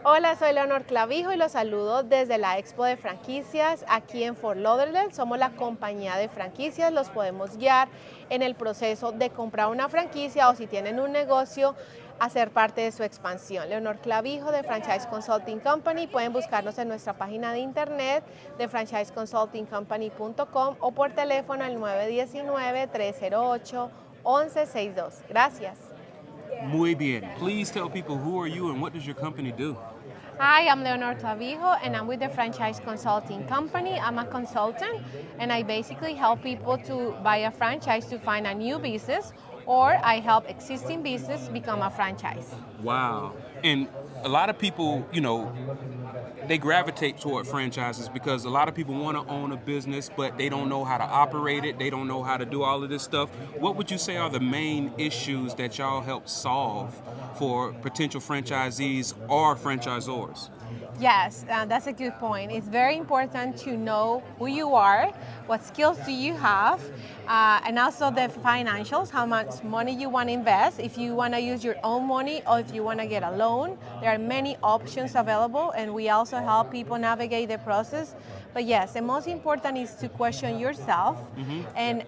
Hola, soy Leonor Clavijo y los saludo desde la Expo de Franquicias aquí en Fort Lauderdale. Somos la compañía de franquicias, los podemos guiar en el proceso de comprar una franquicia o si tienen un negocio, hacer parte de su expansión. Leonor Clavijo de Franchise Consulting Company. Pueden buscarnos en nuestra página de internet de franchiseconsultingcompany.com o por teléfono al 919-308-1162. Gracias. Muy bien. Please tell people who are you and what does your company do? Hi, I'm Leonor Clavijo and I'm with the Franchise Consulting Company. I'm a consultant and I basically help people to buy a franchise to find a new business or I help existing business become a franchise. Wow. And a lot of people, they gravitate toward franchises because a lot of people want to own a business, but they don't know how to operate it. They don't know how to do all of this stuff. What would you say are the main issues that y'all help solve for potential franchisees or franchisors? Yes, that's a good point. It's very important to know who you are, what skills do you have, and also the financials, how much money you want to invest, if you want to use your own money or if you want to get a loan. There are many options available, and we also help people navigate the process. But yes, the most important is to question yourself and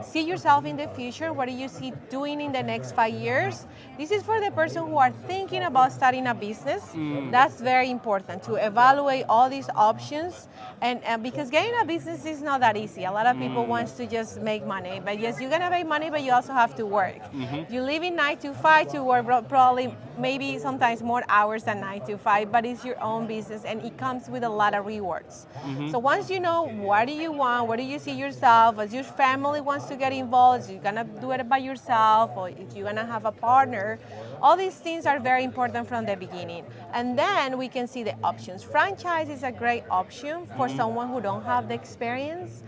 see yourself in the future. What do you see doing in the next 5 years? This is for the person who are thinking about starting a business. That's very important to evaluate all these options, and because getting a business is not that easy. A lot of people wants to just make money, but yes, you're gonna make money, but you also have to work. You live in 9 to 5 to work probably maybe sometimes more hours than 9 to 5, but it's your own business and it comes with a lot of rewards. So once you know what do you want, where do you see yourself, as your family wants to get involved, is you're gonna do it by yourself or if you're gonna have a partner, all these things are very important from the beginning. And then we can see the options. Franchise is a great option for someone who don't have the experience,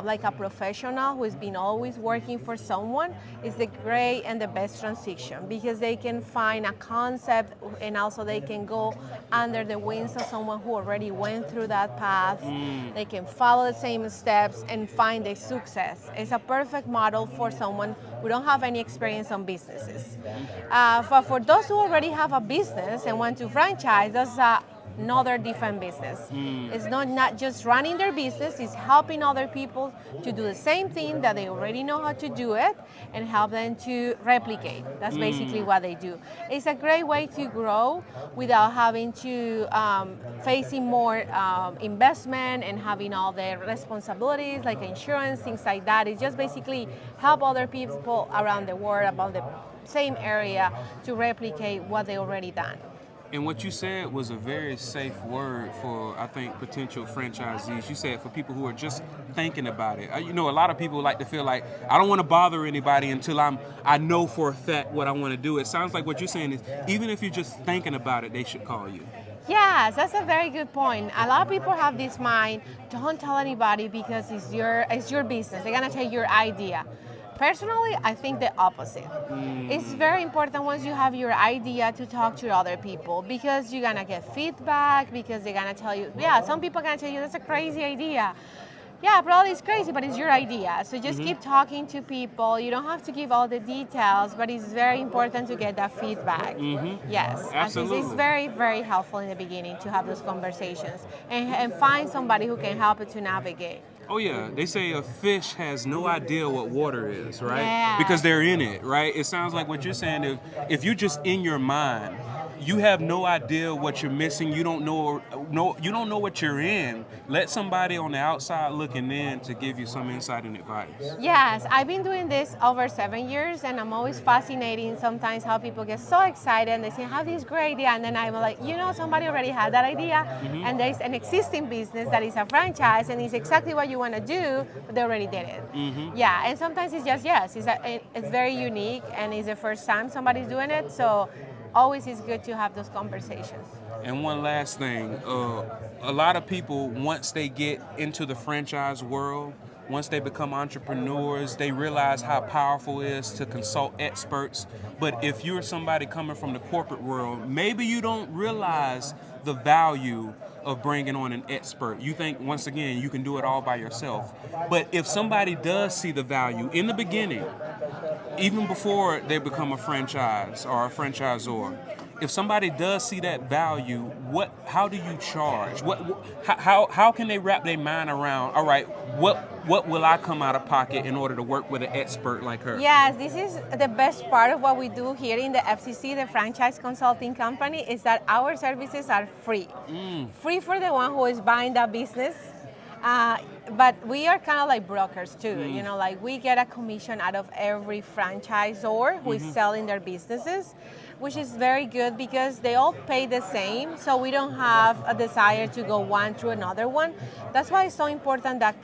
like a professional who has been always working for someone. Is the great and the best transition because they can find a concept and also they can go under the wings of someone who already went through that path. They can follow the same steps and find the success. It's a perfect model for someone who don't have any experience on businesses. But for those who already have a business and want to franchise, that's another different business. It's not just running their business, it's helping other people to do the same thing that they already know how to do it and help them to replicate. That's basically what they do. It's a great way to grow without having to facing more investment and having all the responsibilities like insurance, things like that. It's just basically help other people around the world about the same area to replicate what they already done. And what you said was a very safe word for, I think, potential franchisees. You said for people who are just thinking about it. A lot of people like to feel like, I don't want to bother anybody until I know for a fact what I want to do. It sounds like what you're saying is, even if you're just thinking about it, they should call you. Yes, that's a very good point. A lot of people have this mind, don't tell anybody because it's your business. They're gonna take your idea. Personally, I think the opposite. It's very important once you have your idea to talk to other people because you're gonna get feedback because they're gonna tell you, yeah, some people are gonna tell you that's a crazy idea. Yeah, probably it's crazy, but it's your idea. So just keep talking to people. You don't have to give all the details, but it's very important to get that feedback. Yes, I think it's Absolutely. very, very helpful in the beginning to have those conversations and find somebody who can help you to navigate. Oh yeah, they say a fish has no idea what water is, right? Yeah. Because they're in it, right? It sounds like what you're saying. If you're just in your mind, you have no idea what you're missing. You don't know, you don't know what you're in. Let somebody on the outside looking in to give you some insight and advice. Yes, I've been doing this over 7 years, and I'm always fascinating sometimes how people get so excited and they say, I have this great idea, and then I'm like, somebody already had that idea, and there's an existing business that is a franchise, and it's exactly what you want to do, but they already did it. Yeah, and sometimes it's just, it's very unique, and it's the first time somebody's doing it, so always it's good to have those conversations. And one last thing, a lot of people, once they get into the franchise world, once they become entrepreneurs, they realize how powerful it is to consult experts. But if you're somebody coming from the corporate world, maybe you don't realize the value of bringing on an expert. You think, once again, you can do it all by yourself. But if somebody does see the value in the beginning, even before they become a franchise or a franchisor, if somebody does see that value, how do you charge? How can they wrap their mind around? All right, what will I come out of pocket in order to work with an expert like her? Yes, this is the best part of what we do here in the FCC, the Franchise Consulting Company, is that our services are free. Free for the one who is buying that business. Uh, but we are kind of like brokers too, you know, like we get a commission out of every franchisor who is selling their businesses, which is very good because they all pay the same, so we don't have a desire to go one through another one. That's why it's so important that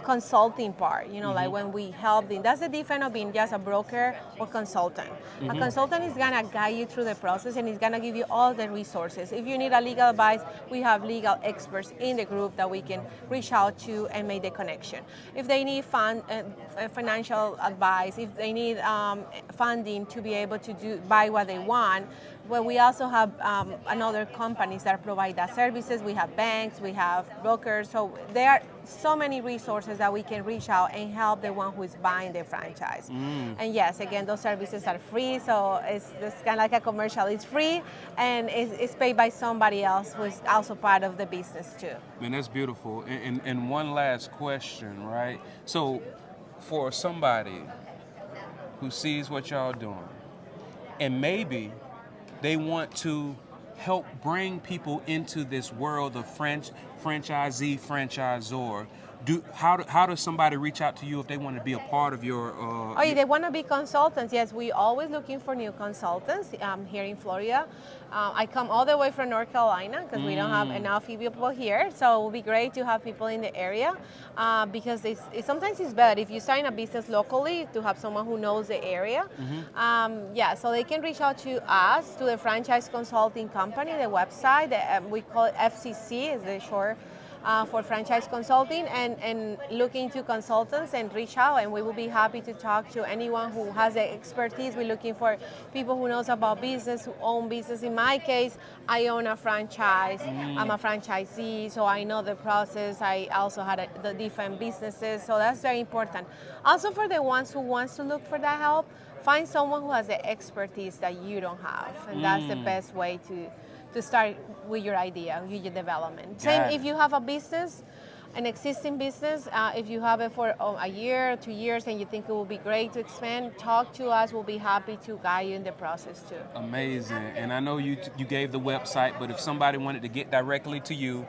consulting part, you know, like when we help them. That's the difference of being just a broker or consultant. A consultant is gonna guide you through the process and is gonna give you all the resources. If you need a legal advice, we have legal experts in the group that we can reach out to and make the connection. If they need financial advice, if they need funding to be able to buy what they want, well, we also have another companies that provide that services. We have banks, we have brokers, so there are so many resources that we can reach out and help the one who is buying the franchise. And yes, again, those services are free, so it's kind of like a commercial. It's free and it's paid by somebody else who is also part of the business too. Man, that's beautiful. And one last question, right? So for somebody who sees what y'all doing and maybe they want to help bring people into this world of franchisee, franchisor. How does somebody reach out to you if they want to be a part of your? Oh, they want to be consultants. Yes, we always looking for new consultants here in Florida. I come all the way from North Carolina because we don't have enough people here. So it would be great to have people in the area because sometimes it's better if you sign a business locally to have someone who knows the area. So they can reach out to us, to the Franchise Consulting Company, the website. We call it FCC, is the short for franchise consulting, and look into consultants and reach out, and we will be happy to talk to anyone who has the expertise. We're looking for people who knows about business, who own business. In my case, I own a franchise. I'm a franchisee, so I know the process. I also had the different businesses, so that's very important. Also for the ones who wants to look for that help, find someone who has the expertise that you don't have, and that's the best way to start with your idea, with your development. Same if you have a business, an existing business, if you have it for a year, 2 years, and you think it will be great to expand, talk to us. We'll be happy to guide you in the process too. Amazing. And I know you gave the website, but if somebody wanted to get directly to you,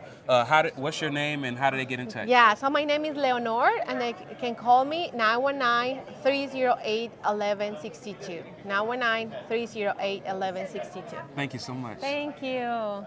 what's your name and how do they get in touch? Yeah, so my name is Leonor, and they can call me 919-308-1162. 919-308-1162. Thank you so much. Thank you.